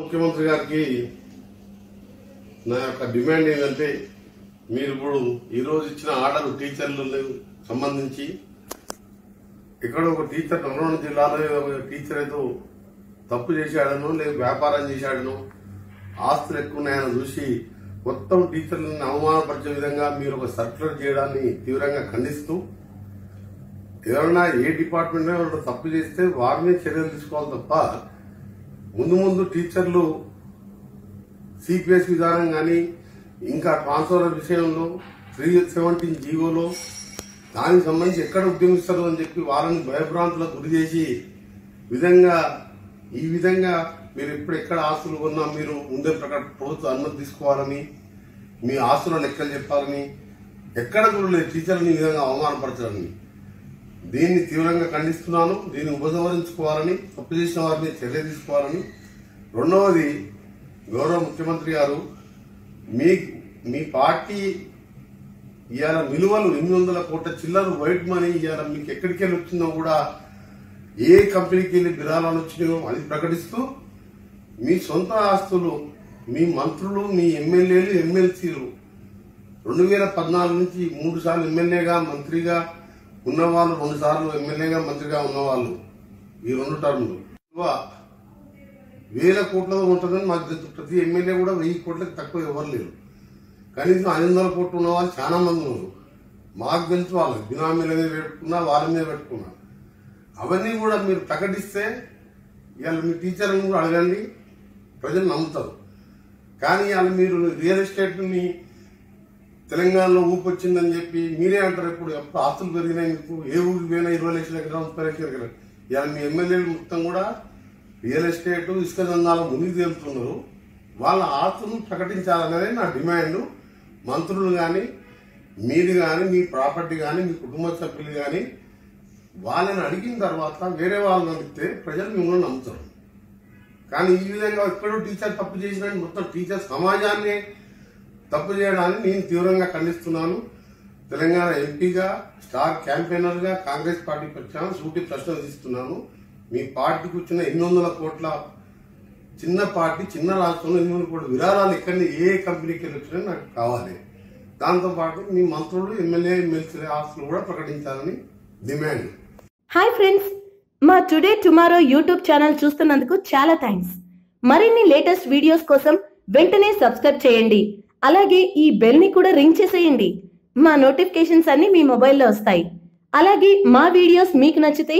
ముఖ్యమంత్రి గారికి నా యొక్క డిమాండ్ ఏంటంటే మీరు ఇప్పుడు ఈరోజు ఇచ్చిన ఆర్డర్ టీచర్లకు సంబంధించి ఇక్కడ ఒక టీచర్ నల్గొండ జిల్లాలో ఒక టీచర్ ఏదో తప్పు చేశాడనో లేదు వ్యాపారం చేశాడనో ఆస్తులు ఎక్కువ ఉన్నాయని చూసి మొత్తం టీచర్లను అవమానపరిచే విధంగా మీరు ఒక సర్క్యులర్ చేయడాన్ని తీవ్రంగా ఖండిస్తూ ఎవరైనా ఏ డిపార్ట్మెంట్ తప్పు చేస్తే వారినే చర్యలు తీసుకోవాలి తప్ప ముందు టీచర్లు సిపిఎస్ విధానం కానీ ఇంకా ట్రాన్స్ఫర్ విషయంలో 317 జీవోలో దానికి సంబంధించి ఎక్కడ ఉద్యమిస్తారు అని చెప్పి వాళ్ళని భయభ్రాంతులకు గురి చేసి ఈ విధంగా మీరు ఎక్కడ ఆస్తులు కొన్నా మీరు ముందే ప్రభుత్వ అనుమతి తీసుకోవాలని మీ ఆస్తుల లెక్కలు చెప్పాలని ఎక్కడ కూడా లేదు టీచర్ని ఈ విధంగా అవమానపరచాలని దీన్ని తీవ్రంగా ఖండిస్తున్నాను. దీన్ని ఉపసంహరించుకోవాలని తప్పు చేసిన వారిని చర్య తీసుకోవాలని. రెండవది గౌరవ ముఖ్యమంత్రి గారు మీ పార్టీ ఇవాళ విలువలు 800 కోట్ల చిల్లర వైట్ మనీ ఇవాళ మీకు ఎక్కడికి వెళ్ళి వచ్చిందో కూడా ఏ కంపెనీకి వెళ్ళి విరాళాలు వచ్చినాయో అది ప్రకటిస్తూ మీ సొంత ఆస్తులు మీ మంత్రులు మీ ఎమ్మెల్యేలు ఎమ్మెల్సీలు 2014 నుంచి 3 సార్లు ఎమ్మెల్యేగా మంత్రిగా ఉన్నవాళ్ళు 2 సార్లు ఎమ్మెల్యేగా మంత్రిగా ఉన్నవాళ్ళు ఈ 2 టర్ములు 1000 కోట్లతో ఉంటుందని మాకు తెలుసు. ప్రతి ఎమ్మెల్యే కూడా 1000 కోట్లకు తక్కువ ఎవరు లేరు. కనీసం 500 కోట్లు ఉన్న వాళ్ళు చాలా మంది ఉన్నారు. మాకు తెలుసు వాళ్ళు బినామీల మీద పెట్టుకున్నా వాళ్ళ మీద పెట్టుకున్నా అవన్నీ కూడా మీరు ప్రకటిస్తే ఇవాళ మీ టీచర్లను కూడా అడగండి, ప్రజలు నమ్ముతారు. కానీ ఇవాళ మీరు రియల్ ఎస్టేట్ ని తెలంగాణలో ఊపొచ్చిందని చెప్పి మీరే అంటారు. ఎప్పుడు ఆస్తులు పెరిగినాయి మీకు ఏ ఊరికి పోయినా 20 లక్షల ఎకరాలు 30 లక్షల ఎకరాలు. ఇవాళ మీ ఎమ్మెల్యేలు మొత్తం కూడా రియల్ ఎస్టేట్ ఇసుక దందాలు మునిగి తేలుతున్నారు. వాళ్ళ ఆస్తులను ప్రకటించాలనేది నా డిమాండ్. మంత్రులు కానీ మీది కానీ మీ ప్రాపర్టీ కానీ మీ కుటుంబ సభ్యులు కానీ వాళ్ళని అడిగిన తర్వాత వేరే వాళ్ళని అడిగితే ప్రజలు మిమ్మల్ని నమ్ముతారు. కానీ ఈ విధంగా ఎక్కడో టీచర్ తప్పు చేసిన మొత్తం టీచర్ సమాజాన్ని తప్పు చేయడాన్ని నేను తీవ్రంగా ఖండిస్తున్నాను. తెలంగాణ ఎంపీగా స్టార్ క్యాంపెయినర్ గా కాంగ్రెస్ పార్టీ పక్షాన సూటి ప్రశ్నలు తీస్తున్నాను. మీ పార్టీకి వచ్చిన 800 కోట్ల చిన్న పార్టీ చిన్న రాష్ట్రంలో 800 కోట్ల విరాళాలు ఎక్కడి ఏ కంపెనీకి వెళ్ళి వచ్చినా నాకు కావాలి. దాంతోపాటు మీ మంత్రులు ఎమ్మెల్యే ఎమ్మెల్సీ ఆస్తులు కూడా ప్రకటించాలని డిమాండ్. హాయ్ ఫ్రెండ్స్, మా టుడే టుమారో యూట్యూబ్ ఛానల్ చూస్తున్నందుకు చాలా థ్యాంక్స్. మరిన్ని లేటెస్ట్ వీడియోస్ కోసం వెంటనే సబ్స్క్రైబ్ చేయండి. అలాగే ఈ బెల్ ని కూడా రింగ్ చేసేయండి. మా నోటిఫికేషన్స్ అన్ని మీ మొబైల్లో వస్తాయి. అలాగే మా వీడియోస్ మీకు నచ్చితే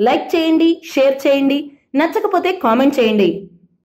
లైక్ చేయండి, షేర్ చేయండి, నచ్చకపోతే కామెంట్ చేయండి.